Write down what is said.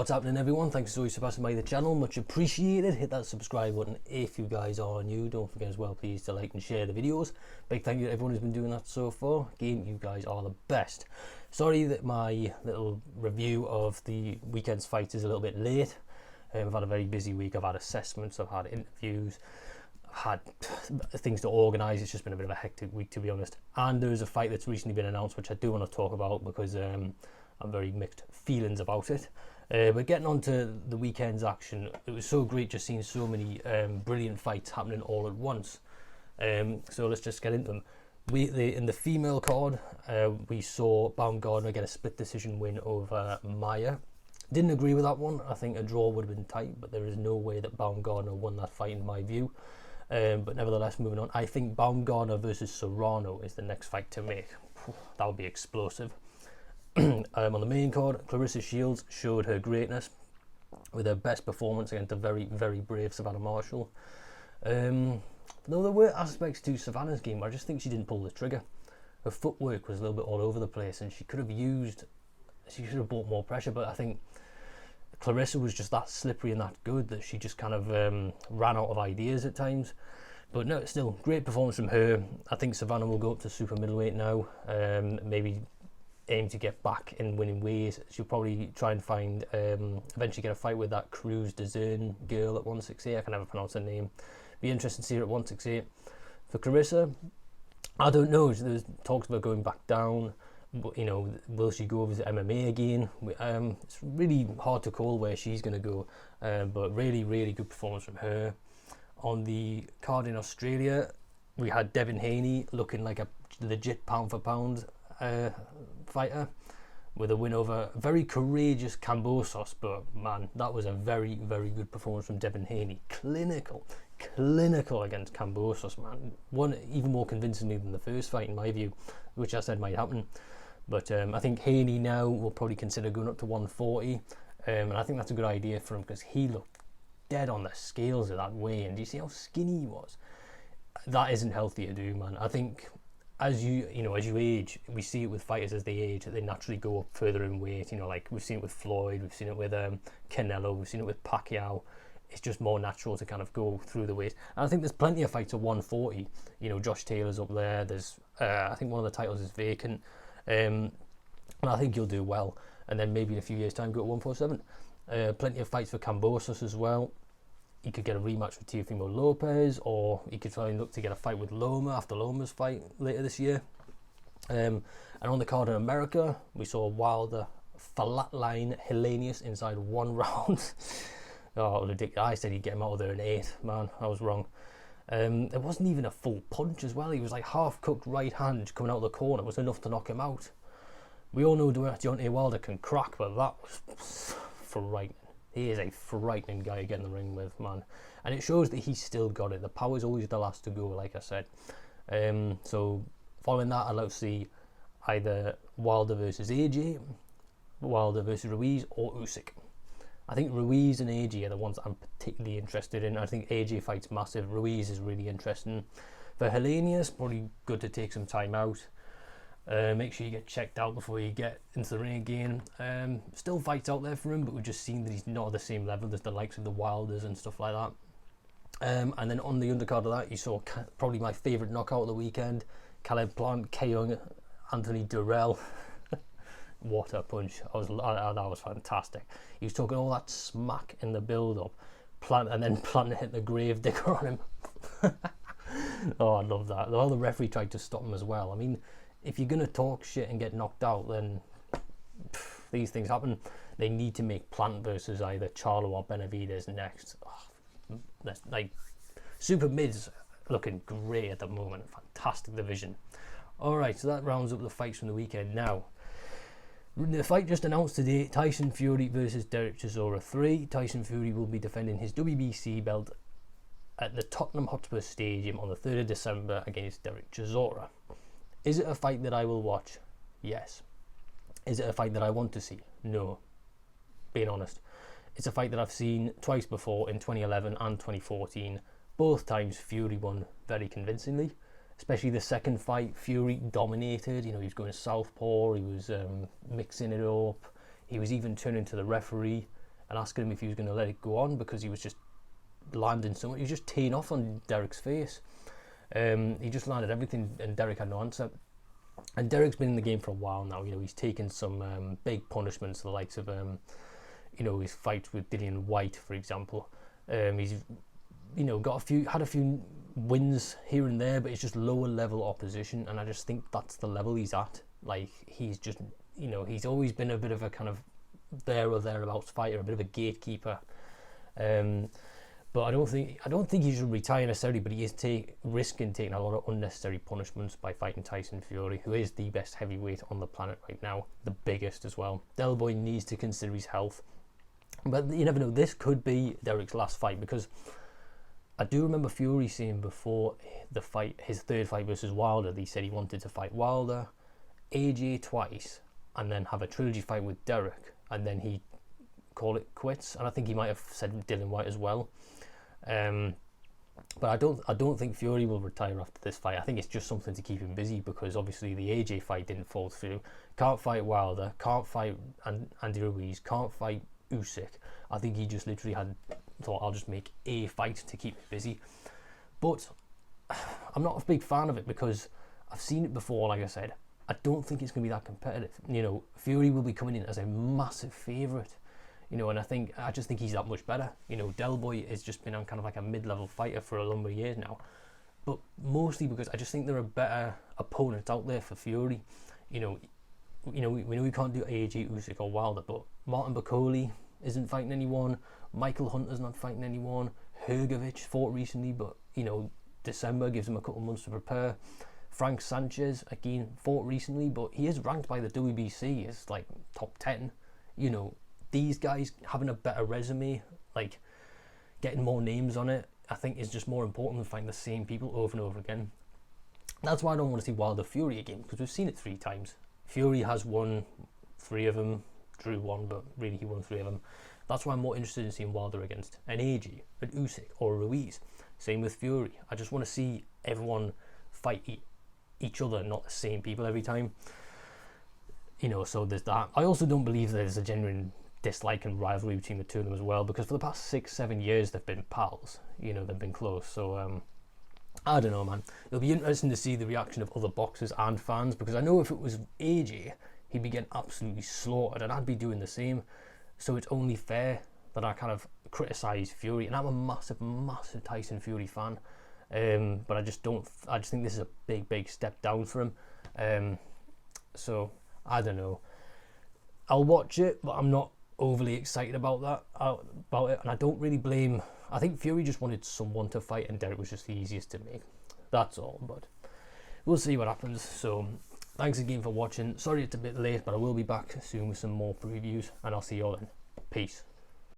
What's happening, everyone? Thanks as always for passing by the channel, much appreciated. Hit that subscribe button if you guys are new. Don't forget as well, please, to like and share the videos. Big thank you to everyone who's been doing that so far. Again, you guys are the best. Sorry that my little review of the weekend's fights is a little bit late. I've had a very busy week. I've had assessments, I've had interviews, I've had things to organise. It's just been a bit of a hectic week, to be honest. And there's a fight that's recently been announced, which I do want to talk about because I'm very mixed feelings about it. But getting on to the weekend's action, it was so great just seeing so many brilliant fights happening all at once. So let's just get into them. In the female card, we saw Baumgardner get a split decision win over Maya. Didn't agree with that one. I think a draw would have been tight, but there is no way that Baumgardner won that fight in my view. But nevertheless, moving on, I think Baumgardner versus Serrano is the next fight to make. That would be explosive. On the main card, Clarissa Shields showed her greatness with her best performance against a very, very brave Savannah Marshall. Though there were aspects to Savannah's game where I just think she didn't pull the trigger. Her footwork was a little bit all over the place, and she should have brought more pressure, but I think Clarissa was just that slippery and that good that she just kind of ran out of ideas at times. But no, still, great performance from her. I think Savannah will go up to super middleweight now, maybe aim to get back in winning ways. She'll probably try and find, eventually get a fight with that Cruz Dezern girl at 168. I can never pronounce her name. Be interesting to see her at 168. For Clarissa, I don't know. There's talks about going back down. You know, will she go over to MMA again? It's really hard to call where she's going to go. But really, really good performance from her. On the card in Australia, we had Devin Haney looking like a legit pound for pound fighter with a win over very courageous Kambosos, but man, that was a very, very good performance from Devin Haney. Clinical against Kambosos, man. One even more convincingly than the first fight in my view, which I said might happen. But I think Haney now will probably consider going up to 140, and I think that's a good idea for him because he looked dead on the scales of that weigh, and do you see how skinny he was? That isn't healthy to do, man. I think as you age, we see it with fighters as they age, they naturally go up further in weight. You know, like we've seen it with Floyd, we've seen it with Canelo, we've seen it with Pacquiao. It's just more natural to kind of go through the weight. And I think there's plenty of fights at 140. You know, Josh Taylor's up there. There's, I think one of the titles is vacant. And I think he'll do well. And then maybe in a few years' time, go to 147. Plenty of fights for Kambosos as well. He could get a rematch with Teofimo Lopez, or he could try and look to get a fight with Loma after Loma's fight later this year. And on the card in America, we saw Wilder flatline Helenius inside one round. Oh, ridiculous. I said he'd get him out of there in 8. Man, I was wrong. It wasn't even a full punch as well. He was like half-cooked right hand coming out of the corner. It was enough to knock him out. We all know Deontay Wilder can crack, but that was frightening. He is a frightening guy to get in the ring with, man. And it shows that he's still got it. The power's always the last to go, like I said. So, following that, I'd like to see either Wilder versus AJ, Wilder versus Ruiz, or Usyk. I think Ruiz and AJ are the ones I'm particularly interested in. I think AJ fight's massive. Ruiz is really interesting. For Helenius, probably good to take some time out. Make sure you get checked out before you get into the ring again. Still fights out there for him, but we've just seen that he's not at the same level as the likes of the Wilders and stuff like that. And then on the undercard of that, you saw probably my favourite knockout of the weekend, Caleb Plant KOing Anthony Durrell. What a punch. That was fantastic. He was talking all that smack in the build-up, and then Plant hit the grave digger on him. Oh, I love that. Well, the referee tried to stop him as well. I mean, if you're going to talk shit and get knocked out, then these things happen. They need to make Plant versus either Charlo or Benavidez next. Oh, that's like super mids looking great at the moment. Fantastic division. Alright, so that rounds up the fights from the weekend. Now, the fight just announced today, Tyson Fury versus Dereck Chisora 3. Tyson Fury will be defending his WBC belt at the Tottenham Hotspur Stadium on the 3rd of December against Dereck Chisora. Is it a fight that I will watch? Yes. Is it a fight that I want to see? No. Being honest. It's a fight that I've seen twice before in 2011 and 2014. Both times Fury won very convincingly. Especially the second fight, Fury dominated. You know, he was going southpaw, he was mixing it up. He was even turning to the referee. and asking him if he was going to let it go on, because he was just landing so much. He was just teeing off on Dereck's face. He just landed everything, and Dereck had no answer. And Dereck's been in the game for a while now. You know, he's taken some big punishments, the likes of you know, his fight with Dillian White, for example. He's, you know, had a few wins here and there, but it's just lower level opposition, and I just think that's the level he's at. Like, he's just, you know, he's always been a bit of a kind of there or thereabouts fighter, a bit of a gatekeeper. But I don't think he should retire necessarily, but he is risking taking a lot of unnecessary punishments by fighting Tyson Fury, who is the best heavyweight on the planet right now, the biggest as well. Del Boy needs to consider his health, but you never know. This could be Dereck's last fight, because I do remember Fury saying before the fight, his third fight versus Wilder, he said he wanted to fight Wilder, AJ twice, and then have a trilogy fight with Dereck, and then he call it quits. And I think he might have said Dillian White as well. But I don't think Fury will retire after this fight. I think it's just something to keep him busy, because obviously the AJ fight didn't fall through. Can't fight Wilder, can't fight Andy Ruiz, can't fight Usyk. I think he just literally thought, I'll just make a fight to keep me busy. But I'm not a big fan of it, because I've seen it before. Like I said, I don't think it's going to be that competitive. You know, Fury will be coming in as a massive favourite. You know, and I just think he's that much better. You know, Del Boy has just been on kind of like a mid-level fighter for a number of years now, but mostly because I just think there are better opponents out there for Fury. We know we can't do AJ, Usyk or Wilder, but Martin Bakole isn't fighting anyone. Michael Hunter's not fighting anyone. Hrgovic fought recently, but you know, December gives him a couple of months to prepare. Frank Sanchez again fought recently, but he is ranked by the WBC as like top 10. You know, these guys having a better resume, like getting more names on it, I think is just more important than fighting the same people over and over again. That's why I don't want to see Wilder Fury again, because we've seen it 3 times. Fury has won 3 of them, drew 1, but really he won 3 of them. That's why I'm more interested in seeing Wilder against an AJ, an Usyk or Ruiz. Same with Fury. I just want to see everyone fight each other, not the same people every time. You know, so there's that. I also don't believe there's a genuine dislike and rivalry between the two of them as well, because for the past 6-7 years they've been pals. You know, they've been close. So I don't know, man. It'll be interesting to see the reaction of other boxers and fans, because I know if it was AJ, he'd be getting absolutely slaughtered, and I'd be doing the same. So it's only fair that I kind of criticise Fury, and I'm a massive Tyson Fury fan. But I just think this is a big step down for him. So I don't know. I'll watch it, but I'm not overly excited about it, and I don't really blame. I think Fury just wanted someone to fight, and Dereck was just the easiest to make. That's all, but we'll see what happens. So thanks again for watching. Sorry it's a bit late, but I will be back soon with some more previews, and I'll see you all then. Peace.